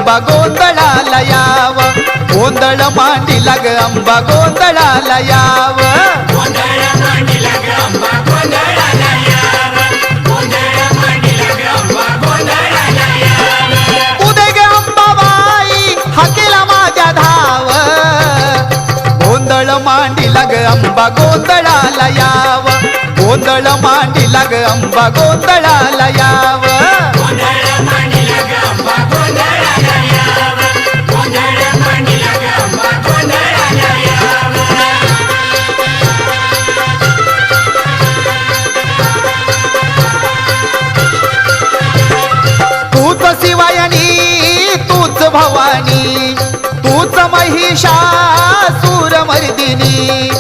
अंबा गोंधळाला याव, गोंधळ मांडीला ग अंबा गोंधळाला याव, उदे ग अंबाबाई हाकेला माझ्या धाव, गोंधळ मांडीला ग अंबा गोंधळाला याव, गोंधळ मांडीला ग अंबा गोंधळाला याव, तूच शिवायनी तूच भवानी, तूच महिषासुर मर्दिनी,